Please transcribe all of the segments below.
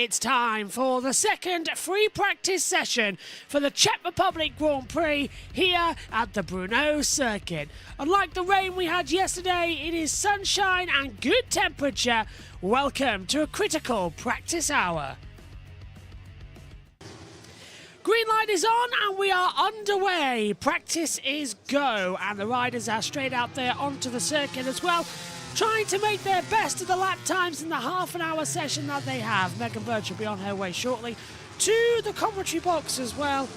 It's time for the second free practice session for the Czech Republic Grand Prix here at the Brno circuit. Unlike the rain we had yesterday, it is sunshine and good temperature. Welcome to a critical practice hour. Green light is on and we are underway. Practice is go and the riders are straight out there onto the circuit as well, trying to make their best of the lap times in the half-an-hour session that they have. Megan Birch will be on her way shortly to the commentary box as well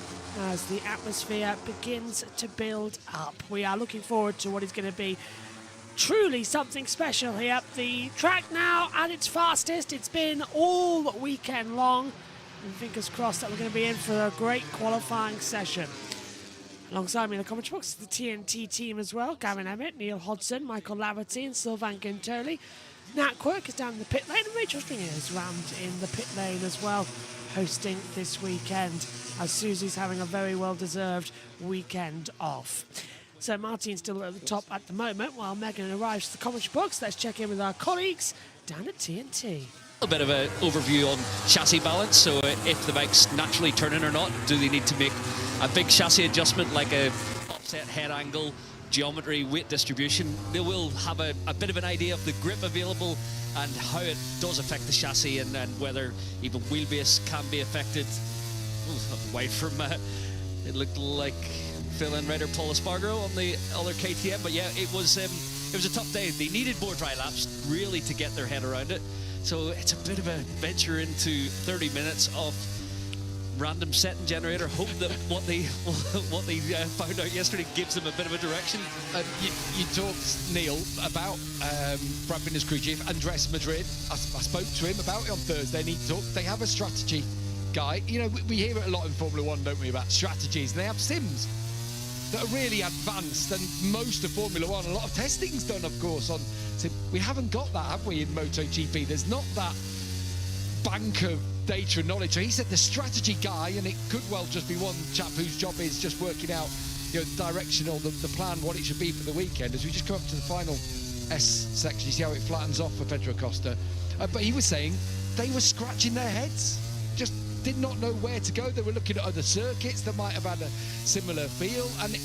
as the atmosphere begins to build up. We are looking forward to what is going to be truly something special here. The track now at its fastest. It's been all weekend long, and fingers crossed that we're going to be in for a great qualifying session. Alongside me in the commentary box is the TNT team as well. Gavin Emmett, Neil Hodson, Michael Laverty and Sylvain Guintoli. Nat Quirk is down in the pit lane and Rachel Stringer is round in the pit lane as well, hosting this weekend as Susie's having a very well-deserved weekend off. So Martin's still at the top at the moment while Megan arrives to the commentary box. Let's check in with our colleagues down at TNT. A bit of an overview on chassis balance, so if the bike's naturally turning or not, do they need to make a big chassis adjustment like a offset head angle, geometry, weight distribution? They will have a bit of an idea of the grip available and how it does affect the chassis and whether even wheelbase can be affected. Ooh, away from it looked like fill-in rider Paul Espargaro on the other KTM, but yeah, it was a tough day. They needed more dry laps really to get their head around it. So it's a bit of a venture into 30 minutes of random setting generator. Hope that what they found out yesterday gives them a bit of a direction. You talked, Neil, about Brad Binder's crew chief, Andres Madrid. I spoke to him about it on Thursday and he talked, they have a strategy guy. You know, we hear it a lot in Formula One, don't we, about strategies, and they have sims that are really advanced, and most of Formula One, a lot of testing's done, of course, on sim. We haven't got that, have we, in MotoGP? There's not that bank of data and knowledge. So he said the strategy guy, and it could well just be one chap whose job is just working out, you know, the direction or the plan, what it should be for the weekend. As we just come up to the final S section, you see how it flattens off for Pedro Costa. But he was saying they were scratching their heads, just did not know where to go. They were looking at other circuits that might have had a similar feel, and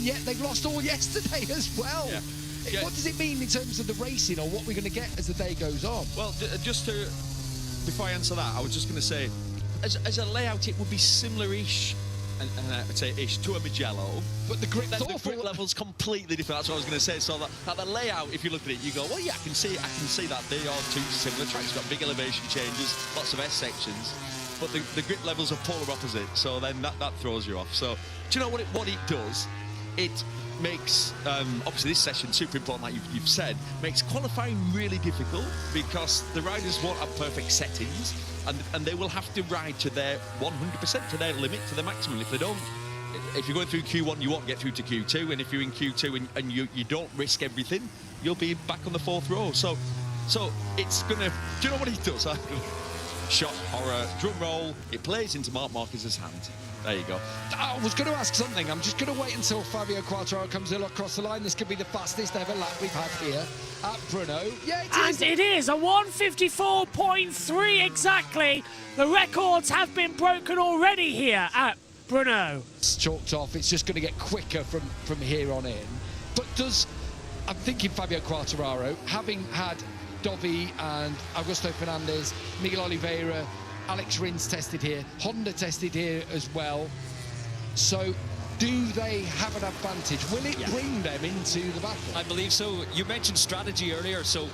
yet they've lost all yesterday as well. Yeah. Yeah. What does it mean in terms of the racing, or what we're going to get as the day goes on? Well, before I answer that, I was just going to say, as a layout, it would be similar-ish, and I'd say ish, to a Mugello. But the grip level's completely different. That's what I was going to say. So that the layout, if you look at it, you go, well, yeah, I can see that they are two similar tracks. You've got big elevation changes, lots of S sections. But the grip levels are polar opposite, so then that throws you off. So do you know what it does? It makes, obviously this session super important, like you've said, makes qualifying really difficult because the riders won't have perfect settings and they will have to ride to their 100%, to their limit, to their maximum. If they don't, if you're going through Q1, you won't get through to Q2, and if you're in Q2 and you don't risk everything, you'll be back on the fourth row. So it's gonna, do you know what it does? Shot or a drum roll, it plays into Marc Marquez's hand. There you go. I was going to ask something. I'm just going to wait until Fabio Quartararo comes across the line. This could be the fastest ever lap we've had here at Brno. Yeah, it is. And it is a 1:54.3 exactly. The records have been broken already here at Brno. It's chalked off. It's just going to get quicker from here on in. But I'm thinking Fabio Quartararo, having had Dovi and Augusto Fernandez, Miguel Oliveira, Alex Rins tested here, Honda tested here as well. So do they have an advantage? Will it bring them into the battle? I believe so. You mentioned strategy earlier, so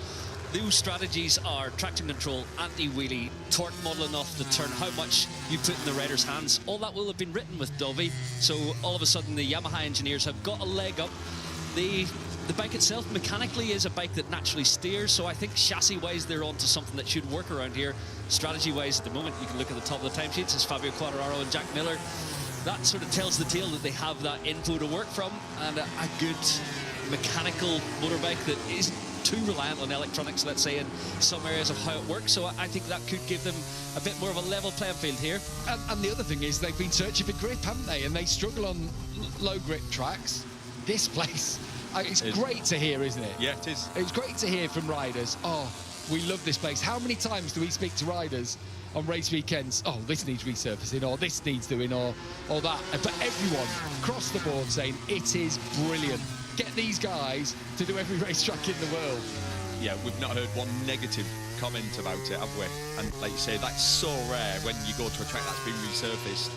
those strategies are traction control, anti-wheelie, torque modelling off the turn, how much you put in the rider's hands. All that will have been written with Dovi, so all of a sudden the Yamaha engineers have got a leg up. The bike itself mechanically is a bike that naturally steers, so I think chassis-wise they're onto something that should work around here. Strategy-wise at the moment, you can look at the top of the timesheets, it's Fabio Quartararo and Jack Miller. That sort of tells the tale that they have that info to work from, and a good mechanical motorbike that isn't too reliant on electronics, let's say, in some areas of how it works. So I think that could give them a bit more of a level playing field here. And the other thing is they've been searching for grip, haven't they? And they struggle on low grip tracks. This place, it's great to hear, isn't it? Yeah, it is. It's great to hear from riders. Oh, We love this place. How many times do we speak to riders on race weekends? Oh, this needs resurfacing, or this needs doing, or that. But everyone across the board saying it is brilliant. Get these guys to do every racetrack in the world. Yeah, we've not heard one negative comment about it, have we? And like you say, that's so rare when you go to a track that's been resurfaced.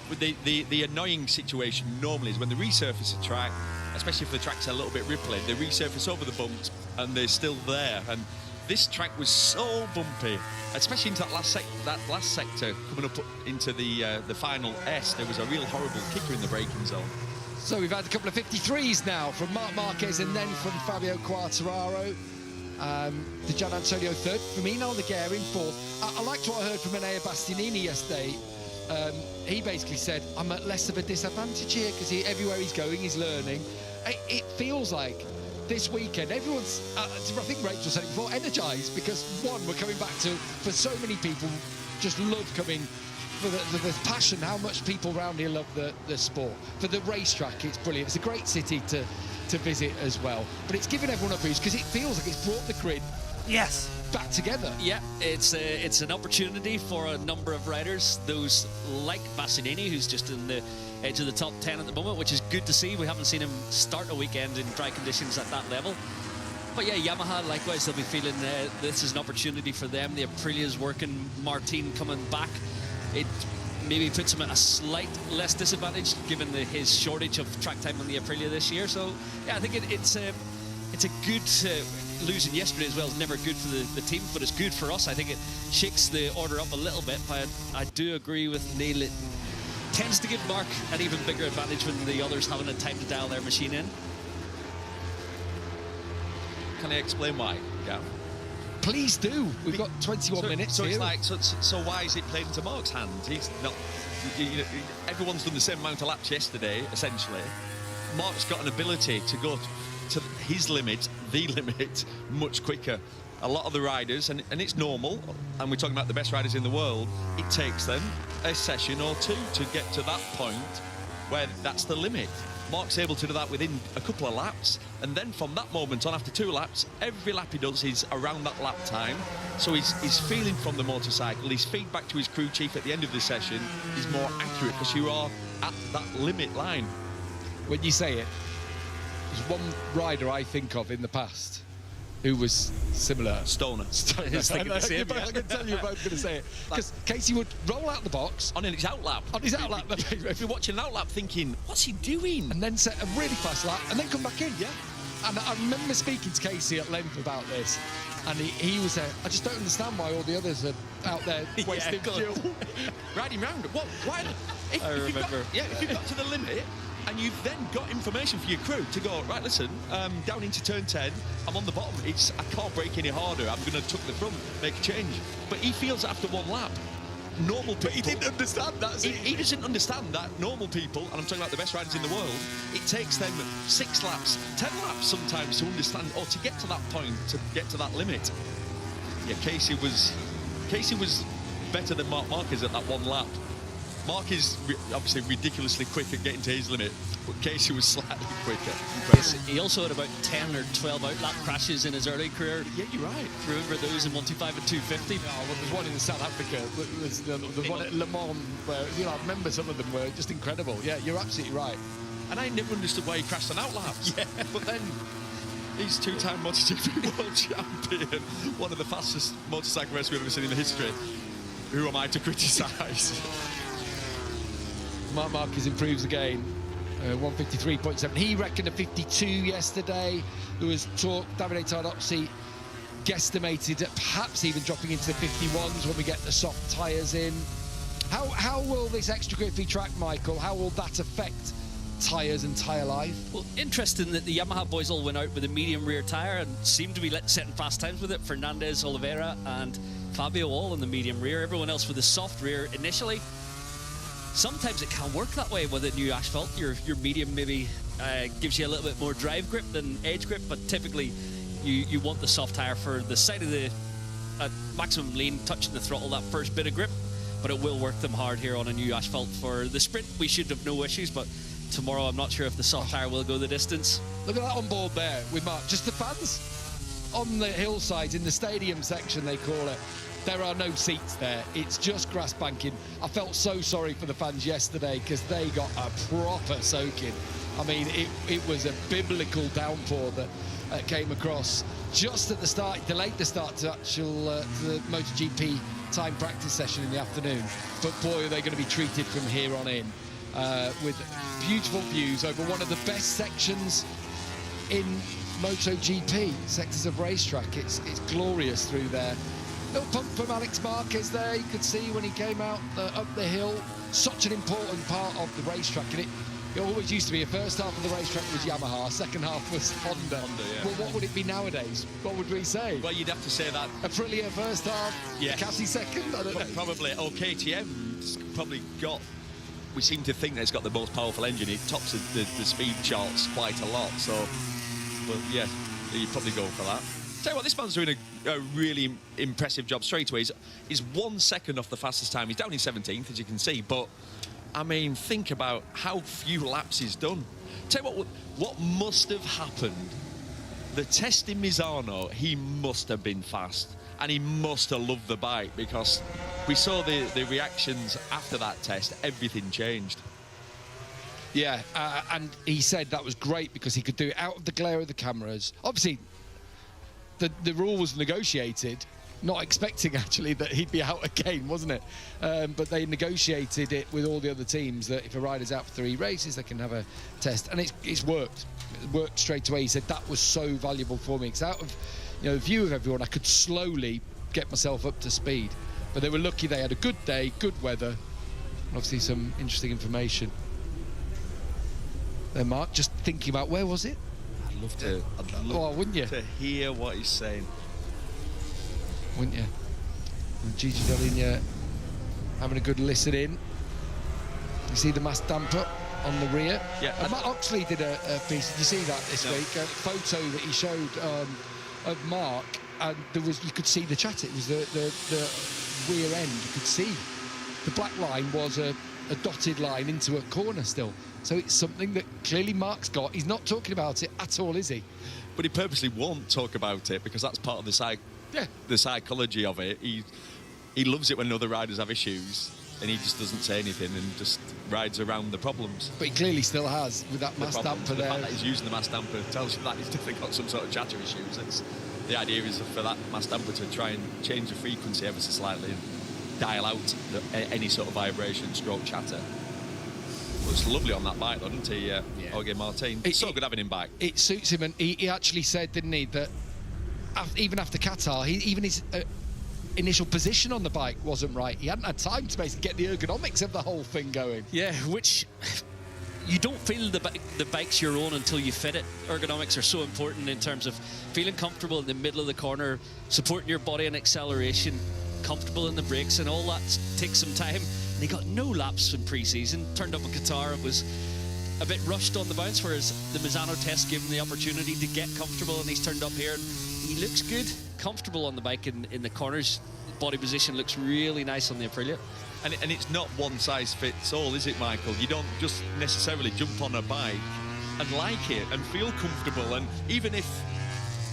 But the annoying situation normally is when they resurface a track, especially if the track's a little bit ripply, they resurface over the bumps and they're still there. And this track was so bumpy, especially into that last sector coming up into the final S. There was a real horrible kicker in the braking zone. So we've had a couple of 53s now from Marc Marquez and then from Fabio Quartararo. The Gian Antonio third, Firmino Laguerre fourth. I liked what I heard from Enea Bastianini yesterday. He basically said, I'm at less of a disadvantage here because everywhere he's going, he's learning. It feels like this weekend, everyone's, I think Rachel said it before, energised because, one, we're coming back to, for so many people, just love coming for the passion, how much people around here love the sport. For the racetrack, it's brilliant. It's a great city to visit as well. But it's given everyone a boost because it feels like it's brought the grid back together. Yeah, it's an opportunity for a number of riders, those like Bastianini, who's just in the edge of the top 10 at the moment, which is good to see. We haven't seen him start a weekend in dry conditions at that level. But yeah, Yamaha, likewise, they'll be feeling this is an opportunity for them. The Aprilia's working, Martin coming back. It maybe puts him at a slight less disadvantage given his shortage of track time on the Aprilia this year. So yeah, I think it's a good losing yesterday as well is never good for the team, but it's good for us. I think it shakes the order up a little bit, but I do agree with Neil. It tends to give Mark an even bigger advantage when the others haven't had time to dial their machine in. Can I explain why? Yeah. Please do. We've got 21 minutes so here. It's like, so why is it played into Mark's hand? He's not. Everyone's done the same amount of laps yesterday, essentially. Mark's got an ability to go to his limit, the limit, much quicker. A lot of the riders, and it's normal, and we're talking about the best riders in the world, it takes them a session or two to get to that point where that's the limit. Mark's able to do that within a couple of laps, and then from that moment on, after 2 laps, every lap he does is around that lap time. So he's feeling from the motorcycle, his feedback to his crew chief at the end of the session is more accurate because you are at that limit line. When you say it, there's one rider I think of in the past who was similar. Stoner. I can tell you both going to say it. Because Casey would roll out the box. On his outlap. On his outlap. If you're watching an outlap thinking, what's he doing? And then set a really fast lap and then come back in. Yeah. And I remember speaking to Casey at length about this. And he was there, I just don't understand why all the others are out there wasting fuel. Riding round. What? Why? I remember. If you've got to the limit, and you've then got information for your crew to go, right, listen, down into turn 10, I'm on the bottom, I can't brake any harder, I'm going to tuck the front, make a change. But he feels after 1 lap, normal people... But he didn't understand that. He doesn't understand that normal people, and I'm talking about the best riders in the world, it takes them 6 laps, 10 laps sometimes to understand, or to get to that point, to get to that limit. Yeah, Casey was better than Marc Marquez at that 1 lap. Mark is obviously ridiculously quick at getting to his limit, but Casey was slightly quicker. Yes, he also had about 10 or 12 outlap crashes in his early career. Yeah, you're right. Remember those in 125 and 250? Oh, well, there's one in South Africa. There's the one at Le Mans where, I remember some of them were just incredible. Yeah, you're absolutely right. And I never understood why he crashed on outlaps. Yeah. But then he's 2-time MotoGP world champion, one of the fastest motorcycle races we've ever seen in the history. Who am I to criticise? Marc Marquez improves again, 153.7. He reckoned a 52 yesterday. There was talk, Davide Tardozzi guesstimated at perhaps even dropping into the 51s when we get the soft tyres in. How will this extra grippy track, Michael, how will that affect tyres and tyre life? Well, interesting that the Yamaha boys all went out with a medium rear tyre and seemed to be setting fast times with it. Fernandez, Oliveira and Fabio all in the medium rear, everyone else with the soft rear initially. Sometimes it can work that way with a new asphalt. Your medium maybe gives you a little bit more drive grip than edge grip, but typically you want the soft tyre for the side of the maximum lean, touching the throttle, that first bit of grip, but it will work them hard here on a new asphalt. For the sprint, we should have no issues, but tomorrow I'm not sure if the soft tyre will go the distance. Look at that on board there with Mark. Just the fans. on the hillsides, in the stadium section, they call it, there are no seats there. It's just grass banking. I felt so sorry for the fans yesterday because they got a proper soaking. I mean, it was a biblical downpour that came across just at the start. It delayed the start to to the MotoGP time practice session in the afternoon. But boy, are they going to be treated from here on in with beautiful views over one of the best sections in MotoGP, sectors of racetrack. It's glorious through there. Little pump from Alex Marquez there. You could see when he came out up the hill. Such an important part of the racetrack, and it always used to be. The first half of the racetrack was Yamaha, second half was Honda. Yeah. Well, what would it be nowadays? What would we say? Well, you'd have to say that Aprilia first half, yeah. Ducati second. I don't know. Probably. Oh, KTM's probably got. We seem to think that it's got the most powerful engine. It tops the speed charts quite a lot. So, but yeah, you'd probably go for that. Tell you what, this man's doing a really impressive job straight away. He's 1 second off the fastest time. He's down in 17th, as you can see, but I mean, think about how few laps he's done. Tell you what must have happened. The test in Misano, he must have been fast, and he must have loved the bike, because we saw the reactions after that test. Everything changed. Yeah, and he said that was great because he could do it out of the glare of the cameras. Obviously, the rule was negotiated, not expecting actually that he'd be out again, wasn't it? But they negotiated it with all the other teams that if a rider's out for 3 races, they can have a test, and it's worked. It worked straight away. He said that was so valuable for me. It's out of the view of everyone. I could slowly get myself up to speed, but they were lucky they had a good day, good weather, and obviously some interesting information. There, Mark, just thinking about where was it? I'd love wouldn't you? to hear what he's saying. Wouldn't you? And Gigi Dall'Igna having a good listen in. You see the mass damper on the rear. Yeah. And Matt Oxley did a piece. Did you see that this week? A photo that he showed of Mark, and you could see the chatter. It was the rear end. You could see the black line was a dotted line into a corner still. So it's something that clearly Mark's got. He's not talking about it at all, is he? But he purposely won't talk about it because that's part of the psychology of it. He loves it when other riders have issues, and he just doesn't say anything and just rides around the problems. But he clearly still has with that mass damper there. The fact that he's using the mass damper tells you that he's definitely got some sort of chatter issues. The idea is for that mass damper to try and change the frequency ever so slightly and dial out any sort of vibration, stroke chatter. Well, it's lovely on that bike, though, isn't he? Jorge Martin. It's so good having him back. It suits him, and he actually said, didn't he, that even after Qatar, even his initial position on the bike wasn't right. He hadn't had time to basically get the ergonomics of the whole thing going. Yeah, which you don't feel the bike's your own until you fit it. Ergonomics are so important in terms of feeling comfortable in the middle of the corner, supporting your body and acceleration, comfortable in the brakes, and all that takes some time. And he got no laps in pre-season. Turned up in Qatar, it was a bit rushed on the bounce, whereas the Misano test gave him the opportunity to get comfortable, and he's turned up here and he looks good, comfortable on the bike in the corners. Body position looks really nice on the Aprilia. And it's not one size fits all, is it, Michael? You don't just necessarily jump on a bike and like it and feel comfortable. And even if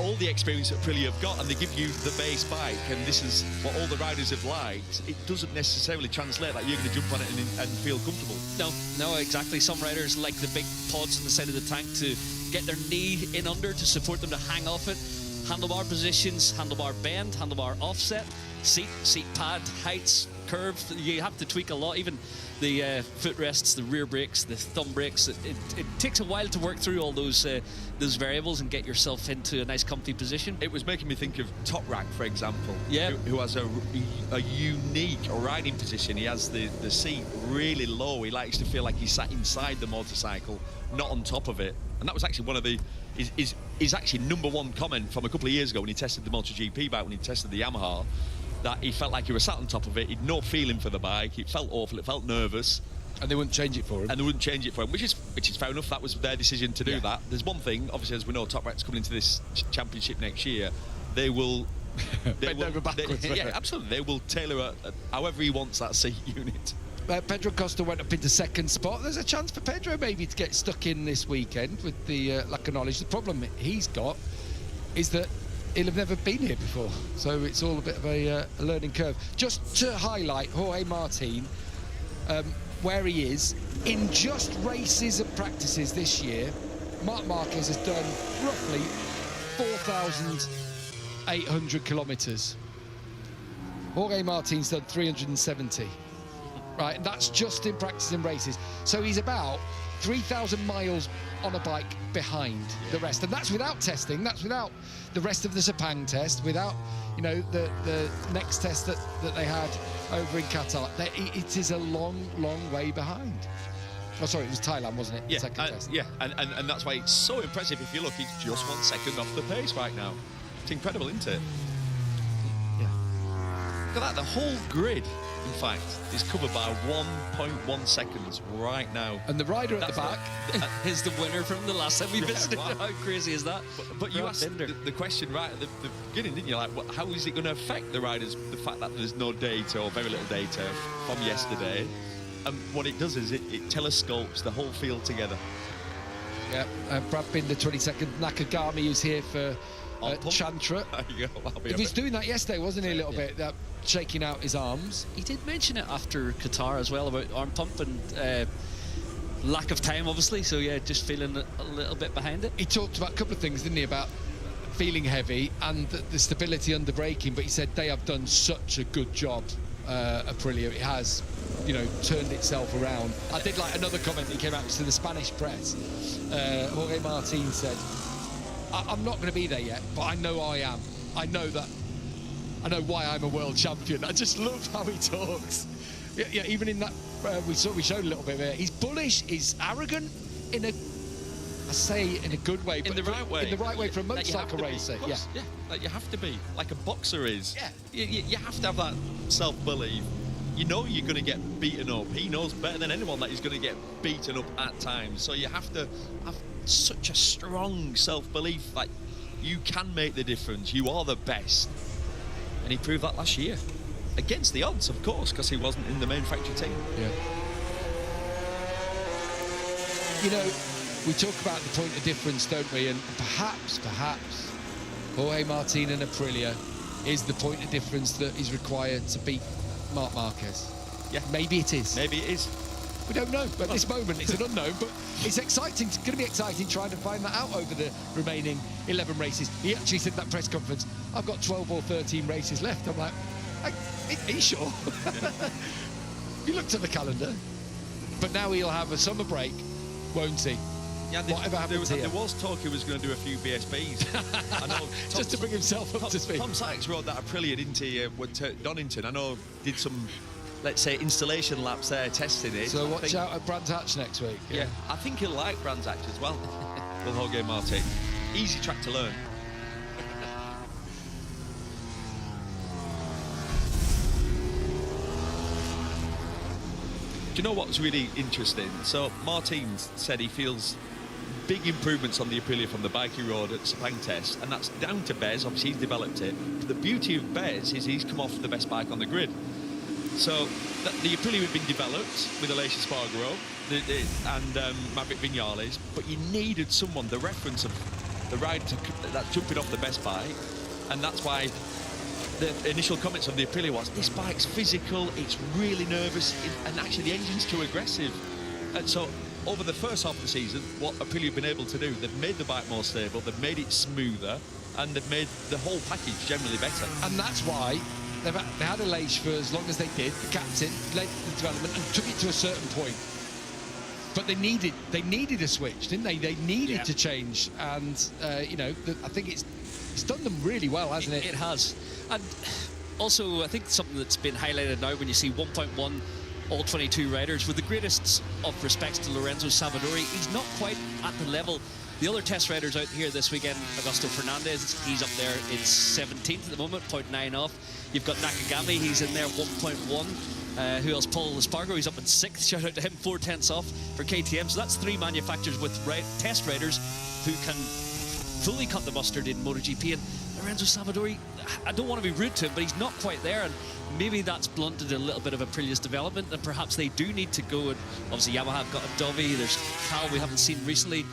all the experience that Aprilia have got and they give you the base bike and this is what all the riders have liked, it doesn't necessarily translate that you're going to jump on it and feel comfortable. No, exactly. Some riders like the big pods on the side of the tank to get their knee in under to support them to hang off it. Handlebar positions, handlebar bend, handlebar offset, seat pad heights, curve. You have to tweak a lot. Even the footrests, the rear brakes, the thumb brakes. It takes a while to work through all those variables and get yourself into a nice comfy position. It was making me think of Top Rack, for example. Yeah. Who has a unique riding position. He has the seat really low. He likes to feel like he's sat inside the motorcycle, not on top of it. And that was actually one of his actually #1 comment from a couple of years ago when he tested the MotoGP bike, when he tested the Yamaha, that he felt like he was sat on top of it. He'd no feeling for the bike. It felt awful. It felt nervous. And they wouldn't change it for him. Which is fair enough. That was their decision to do that. There's one thing, obviously, as we know, Top Rack's coming into this championship next year. They will bend over backwards. Yeah, absolutely. They will tailor however he wants that seat unit. Pedro Costa went up into second spot. There's a chance for Pedro maybe to get stuck in this weekend with the lack of knowledge. The problem he's got is that he'll have never been here before. So it's all a bit of a learning curve. Just to highlight Jorge Martin, where he is, in just races and practices this year, Marc Marquez has done roughly 4,800 kilometres. Jorge Martin's done 370. Right, and that's just in practice and races. So he's about 3,000 miles on a bike behind the rest. And that's without testing, that's without the rest of the Sepang test, without, you know, the next test that they had over in Qatar. It is a long, long way behind. Oh, sorry, it was Thailand, wasn't it? Yeah, Second test. Yeah, and that's why it's so impressive. If you look, he's just 1 second off the pace right now. It's incredible, isn't it? Yeah. Look at that, the whole grid, in fact, is covered by 1.1 seconds right now. And the rider at the back is the winner from the last time we visited. Wow. How crazy is that? But you asked the question right at the beginning, didn't you? Like, how is it going to affect the riders, the fact that there's no data or very little data from yesterday? And what it does is it telescopes the whole field together. Yeah, Brad Binder, 22nd. Nakagami, who's here for Chantra. He was doing that yesterday, wasn't he, a little bit, shaking out his arms. He did mention it after Qatar as well, about arm pump and lack of time, obviously. So, yeah, just feeling a little bit behind it. He talked about a couple of things, didn't he, about feeling heavy and the stability under braking, but he said they have done such a good job, Aprilia. It has, you know, turned itself around. I did like another comment that came out to the Spanish press. Jorge Martin said, I'm not going to be there yet, but I know I am. I know why I'm a world champion. I just love how he talks. Yeah, even in that, we showed a little bit of it. He's bullish, he's arrogant in a good way. In the right way. In the right way for a motorcycle racer. Yeah. Like you have to be, like a boxer is. Yeah. You have to have that self-belief. You know you're going to get beaten up. He knows better than anyone that he's going to get beaten up at times. So you have to have such a strong self-belief that you can make the difference. You are the best. And he proved that last year. Against the odds, of course, because he wasn't in the main factory team. Yeah. You know, we talk about the point of difference, don't we? And perhaps, Jorge Martin and Aprilia is the point of difference that is required to beat Marc Marquez. Yeah. Maybe it is. Maybe it is. We don't know. At this moment, it's an unknown, but it's exciting. It's going to be exciting trying to find that out over the remaining 11 races. He actually said at that press conference, I've got 12 or 13 races left. I'm like, are you sure? He looked at the calendar, but now he'll have a summer break, won't he? Yeah, whatever happens here. There was talk he was going to do a few BSBs. I know, just to bring himself up to speed. Tom Sykes rode that Aprilia, didn't he, with Donington? I know did some, let's say, installation laps there, testing it. So watch out at Brands Hatch next week. Yeah, I think he'll like Brands Hatch as well, with Jorge Martin. Easy track to learn. Do you know what's really interesting? So Martin said he feels big improvements on the Aprilia from the bike he rode at Sepang test, and that's down to Bez. Obviously he's developed it. But the beauty of Bez is he's come off the best bike on the grid. So the Aprilia had been developed with Aleix Espargaro and Maverick Vinales, but you needed someone, the reference of the ride that's jumping off the best bike, and that's why the initial comments of the Aprilia was, this bike's physical, it's really nervous, and actually the engine's too aggressive. And so over the first half of the season, what Aprilia have been able to do, they've made the bike more stable, they've made it smoother, and they've made the whole package generally better. And that's why they had Aleix for as long as they did, the captain, led the development and took it to a certain point. But they needed a switch, didn't they? They needed to change, and you know, I think it's done them really well, hasn't it? It has. And also, I think something that's been highlighted now when you see 1.1 all 22 riders, with the greatest of respects to Lorenzo Savadori, he's not quite at the level. The other test riders out here this weekend, Augusto Fernandez, he's up there in 17th at the moment, 0.9 off. You've got Nakagami, he's in there 1.1. Who else? Paul Espargaro, he's up in 6th. Shout out to him, 4/10 off for KTM. So that's 3 manufacturers with test riders who can fully cut the mustard in MotoGP. And Lorenzo Savadori, I don't want to be rude to him, but he's not quite there, and maybe that's blunted a little bit of Aprilia's development, and perhaps they do need to go. And obviously Yamaha have got a Dovi, there's Cal we haven't seen recently.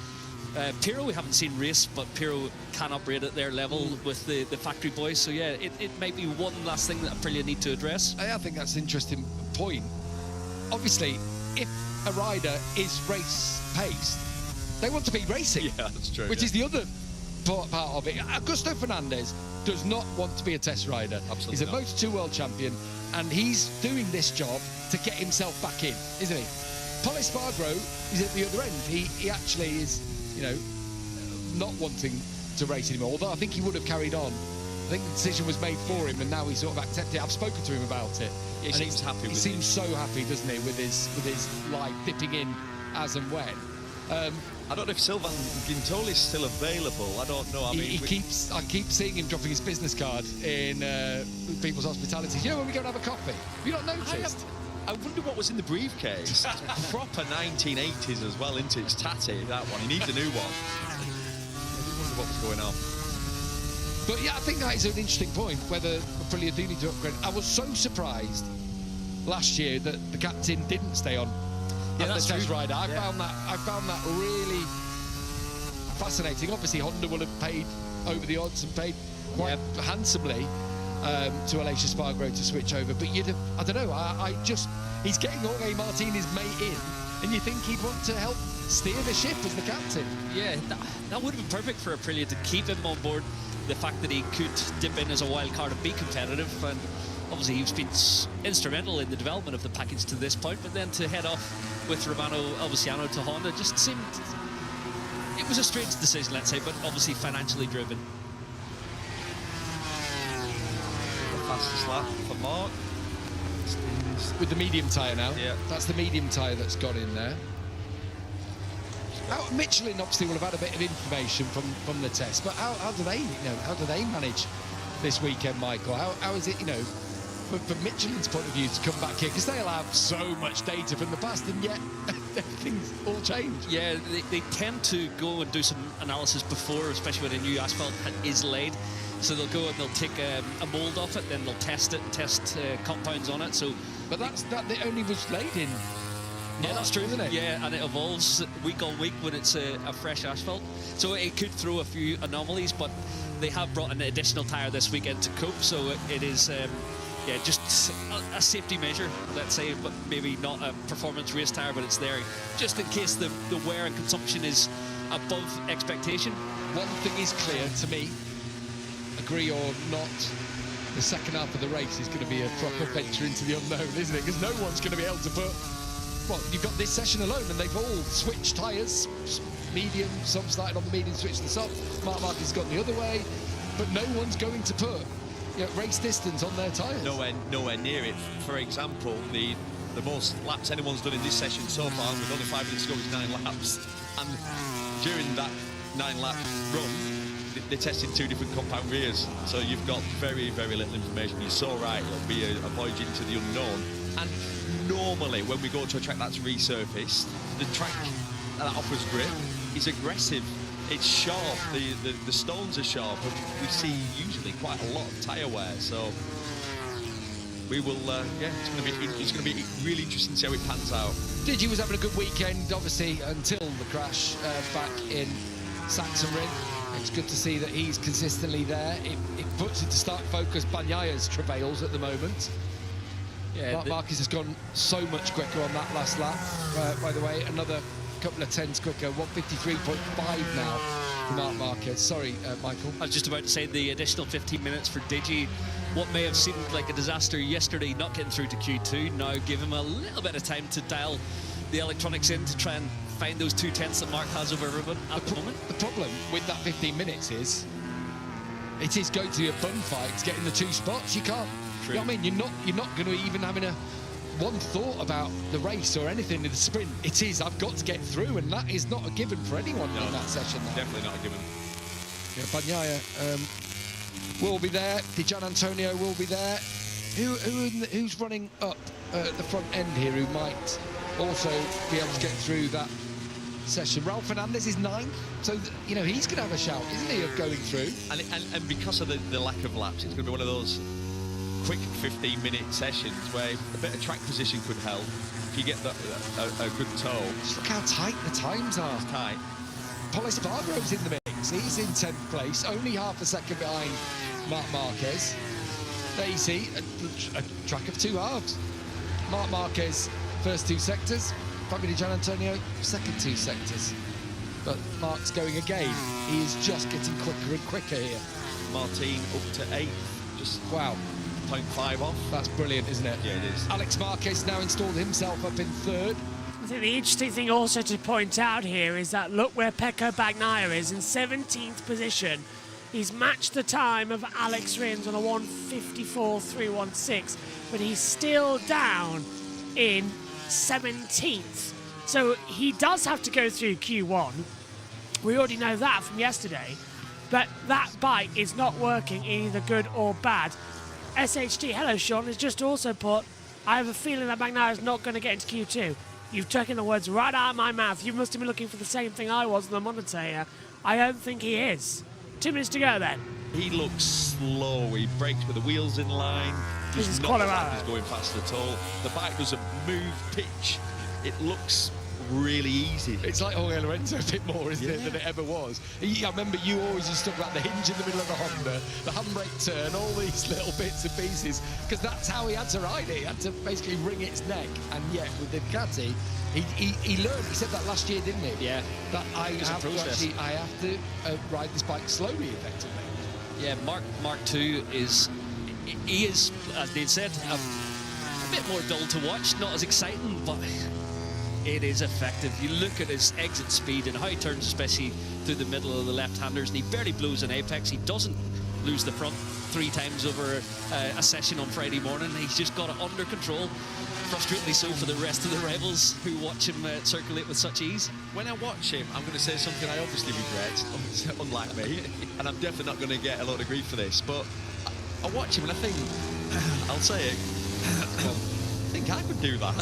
Pirro we haven't seen race, but Pirro can operate at their level with the factory boys. So yeah, it might be one last thing that Aprilia need to address. I think that's an interesting point. Obviously, if a rider is race-paced, they want to be racing. Yeah, that's true. Which is the other part of it. Augusto Fernandez does not want to be a test rider. Absolutely He's a not. Moto2 world champion, and he's doing this job to get himself back in, isn't he? Pole Espargaro is at the other end. He actually is, you know, not wanting to race anymore, although I think he would have carried on. I think the decision was made for him, and now he's sort of accepted it. I've spoken to him about it. He seems happy with it. He seems so happy, doesn't he, with his life dipping in as and when. I don't know if Sylvain Guintoli is still available. I don't know. I mean, I keep seeing him dropping his business card in people's hospitality. You know, when we go and have a coffee, have you not noticed? I wonder what was in the briefcase. Proper 1980s as well, isn't it? It's tatty, that one. He needs a new one. I wonder what was going on. But yeah, I think that is an interesting point, whether Aprilia do need to upgrade. I was so surprised last year that the captain didn't stay on as the test rider. I found that really fascinating. Obviously, Honda will have paid over the odds and paid quite handsomely to Aleix Espargaro to switch over. But you'd have, I don't know, he's getting Jorge Martinez mate in, and you think he'd want to help steer the ship as the captain. Yeah, that would have been perfect for Aprilia to keep him on board. The fact that he could dip in as a wild card and be competitive, and obviously he's been instrumental in the development of the package to this point, but then to head off with Romano Alvesiano to Honda just seemed... It was a strange decision, let's say, but obviously financially driven. The fastest lap for Mark. With the medium tyre now. Yeah. That's the medium tyre that's gone in there. Michelin obviously will have had a bit of information from the test, but how do they manage this weekend, Michael? How is it, from Michelin's point of view to come back here, because they'll have so much data from the past, and yet everything's all changed. Yeah, they tend to go and do some analysis before, especially when a new asphalt is laid. So they'll go and they'll take a mould off it, then they'll test it and test compounds on it. So, but that only was laid in. Yeah, that's true, isn't it? Yeah, and it evolves week on week when it's a fresh asphalt. So it could throw a few anomalies, but they have brought an additional tyre this weekend to cope. So it is, just a safety measure, let's say, but maybe not a performance race tyre, but it's there just in case the wear and consumption is above expectation. One thing is clear to me, agree or not, the second half of the race is going to be a proper venture into the unknown, isn't it? Because no one's going to be able to put... Well, you've got this session alone, and they've all switched tyres, medium, some started on the medium, switched to the soft. Marc Marquez has gone the other way, but no one's going to put race distance on their tyres. Nowhere near it. For example, the most laps anyone's done in this session so far, with only 5 minutes to go, is 9 laps. And during that 9-lap run, they're testing 2 different compound rears. So you've got very, very little information. You're so right, it'll be a voyage into the unknown. And normally, when we go to a track that's resurfaced, the track that offers grip is aggressive. It's sharp. The stones are sharp, and we see usually quite a lot of tyre wear. So we will. It's going to be really interesting to see how it pans out. Digi was having a good weekend, obviously, until the crash back in Sachsenring. It's good to see that he's consistently there. It puts into stark focus Bagnaya's travails at the moment. Yeah, Marc Marquez has gone so much quicker on that last lap. By the way, another couple of tenths quicker, 153.5 now for Marc Marquez. Sorry, Michael. I was just about to say the additional 15 minutes for Digi. What may have seemed like a disaster yesterday, not getting through to Q2, now give him a little bit of time to dial the electronics in to try and find those 2 tenths that Mark has over everyone at the moment. The problem with that 15 minutes is it is going to be a fun fight to get in the 2 spots. You can't. You know what I mean? You're not going to even having one thought about the race or anything in the sprint. It is, I've got to get through, and that is not a given for anyone in that session. Definitely not a given. Yeah, Bagnaia will be there. Di Gian Antonio will be there. Who's running up at the front end here who might also be able to get through that session? Raul Fernandez is 9th, so he's going to have a shout, isn't he, of going through? And because of the lack of laps, it's going to be one of those quick 15-minute sessions where a bit of track position could help if you get a good toe. Just look how tight the times are. It's tight. Paulo Espargaro's in the mix. He's in 10th place, only half a second behind Marc Marquez. There you see a track of two halves. Marc Marquez, first two sectors. Fabio Di Gianantonio, second two sectors. But Marc's going again. He is just getting quicker and quicker here. Martin up to 8th. Just Wow. 0.5 off. That's brilliant, isn't it? Yeah, it is. Alex Marquez now installed himself up in 3rd. I think the interesting thing also to point out here is that look where Pecco Bagnaia is in 17th position. He's matched the time of Alex Rins on a 1:54.316, but he's still down in 17th. So he does have to go through Q1. We already know that from yesterday, but that bike is not working either good or bad. SHD, hello Sean, has just also put, I have a feeling that Bagnaia is not going to get into Q2. You've taken the words right out of my mouth. You must have been looking for the same thing I was on the monitor here. I don't think he is. 2 minutes to go then. He looks slow. He brakes with the wheels in line. This is Does not look Colorado. like he's going fast at all. The bike doesn't move, pitch. It looks really easy. It's like Jorge Lorenzo a bit more, isn't it, than it ever was. I remember you always used to talk about the hinge in the middle of the Honda, the handbrake turn, all these little bits and pieces, because that's how he had to ride it. He had to basically wring its neck, and yet with the Ducati, he learned. He said that last year, didn't he? Yeah. That I have to ride this bike slowly, effectively. Yeah, Mark II is, he is, as Dave said, a bit more dull to watch, not as exciting, but it is effective. You look at his exit speed and how he turns, especially through the middle of the left-handers, and he barely blows an apex. He doesn't lose the front 3 times over a session on Friday morning. He's just got it under control. Frustratingly so for the rest of the rivals who watch him circulate with such ease. When I watch him, I'm going to say something I obviously regret, unlike me, and I'm definitely not going to get a lot of grief for this, but I watch him and I think, I'll say it, I think I could do that.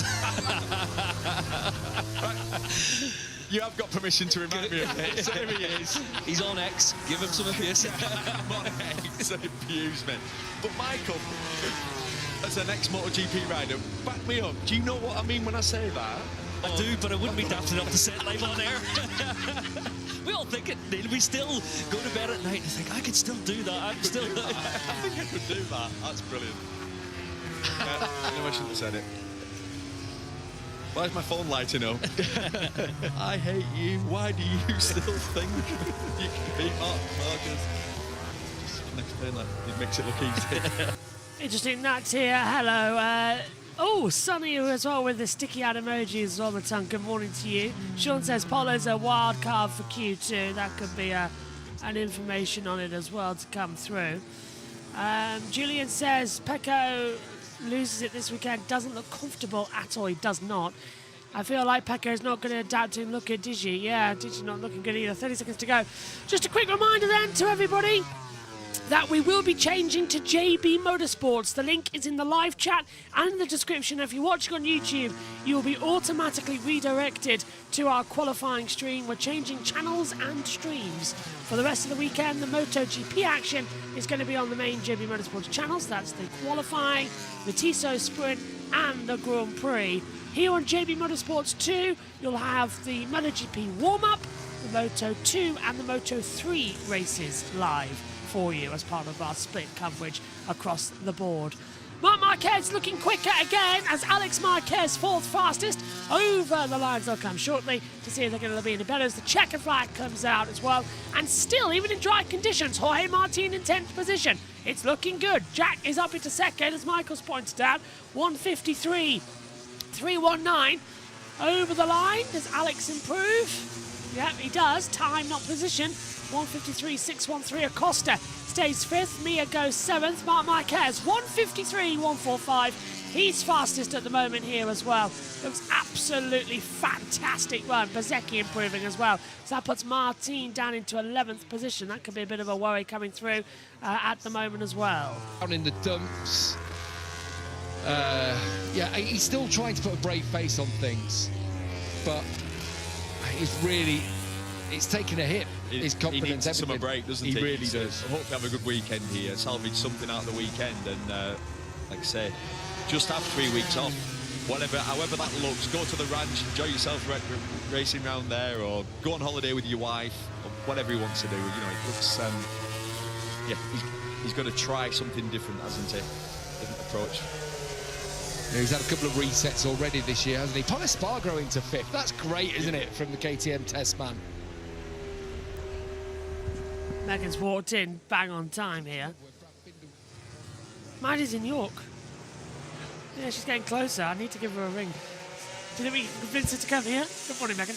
You have got permission to remind me of it. So here he is. He's on X. Give him some abuse. I'm on X and abuse me. But Michael, as an ex-MotoGP rider, back me up. Do you know what I mean when I say that? I do, but I wouldn't be daft enough to say it live on air. We all think it, Neil. We still go to bed at night and think, I could still do that. I'm still... I think I could do that. That's brilliant. I know I shouldn't have said it. Why is my phone lighting up? I hate you. Why do you still think you can beat Marc Marquez? Just can explain that. It makes it look easy. Interesting, Nats here. Hello. Oh, Sonny as well with the sticky out emojis on the tongue. Good morning to you. Sean says Polo's a wild card for Q2. That could be an information on it as well to come through. Julian says Pecco loses it this weekend. Doesn't look comfortable at all. He does not. I feel like Pecco is not going to adapt to him. Look at Digi. Yeah, Digi not looking good either. 30 seconds to go. Just a quick reminder then to everybody that we will be changing to JB Motorsports. The link is in the live chat and in the description. If you're watching on YouTube, you will be automatically redirected to our qualifying stream. We're changing channels and streams. For the rest of the weekend, the MotoGP action is going to be on the main JB Motorsports channels. That's the qualifying, the Tissot Sprint and the Grand Prix. Here on JB Motorsports 2, you'll have the MotoGP warm-up, the Moto 2 and the Moto 3 races live for you as part of our split coverage across the board. Marc Marquez looking quicker again as Alex Marquez, 4th fastest. Over the lines they'll come shortly to see if they're going to be any better as the checker flag comes out as well. And still, even in dry conditions, Jorge Martin in 10th position. It's looking good. Jack is up into 2nd as Michael's pointed out. 1:53.319. Over the line, does Alex improve? Yep, he does. Time, not position. 1:53.613. Acosta stays 5th. Mia goes 7th. Marc Marquez 1:53.145. He's fastest at the moment here as well. Looks absolutely fantastic run. Bezzecchi improving as well. So that puts Martin down into 11th position. That could be a bit of a worry coming through at the moment as well. Down in the dumps. Yeah, he's still trying to put a brave face on things, but he's really... It's taken a hit. His confidence, he needs a summer everything. break, doesn't he? He really does. I hope to have a good weekend here, salvage something out of the weekend, and like I say, just have 3 weeks off. whatever, however that looks. Go to the ranch, enjoy yourself racing around there, or go on holiday with your wife, or whatever he wants to do. You know, it looks, yeah, he's got to try something different, hasn't he? Different approach. Yeah, he's had a couple of resets already this year, hasn't he? Paul Espargaro into 5th. That's great, isn't it, from the KTM test man? Megan's walked in bang on time here. Maddie's in York. Yeah, she's getting closer. I need to give her a ring. Do you think we can convince her to come here? Good morning, Megan.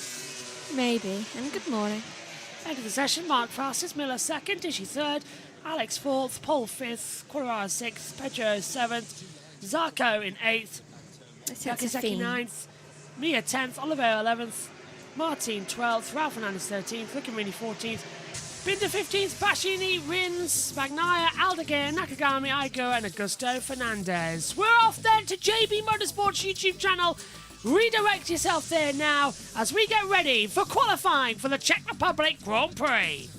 Maybe, and good morning. End of the session, Mark fastest, Miller 2nd, Tishy 3rd, Alex 4th, Paul 5th, Quartararo 6th, Pedro 7th, Zarco in 8th, Yakizaki 9th, Mia 10th, Oliveira 11th, Martin 12th, Ralph Fernandez 13th, Rickamini 14th, Binder 15th, Bashini, Rins, Bagnaia, Aldeguer, Nakagami, Aiko and Augusto Fernandez. We're off then to JB Motorsports YouTube channel. Redirect yourself there now as we get ready for qualifying for the Czech Republic Grand Prix.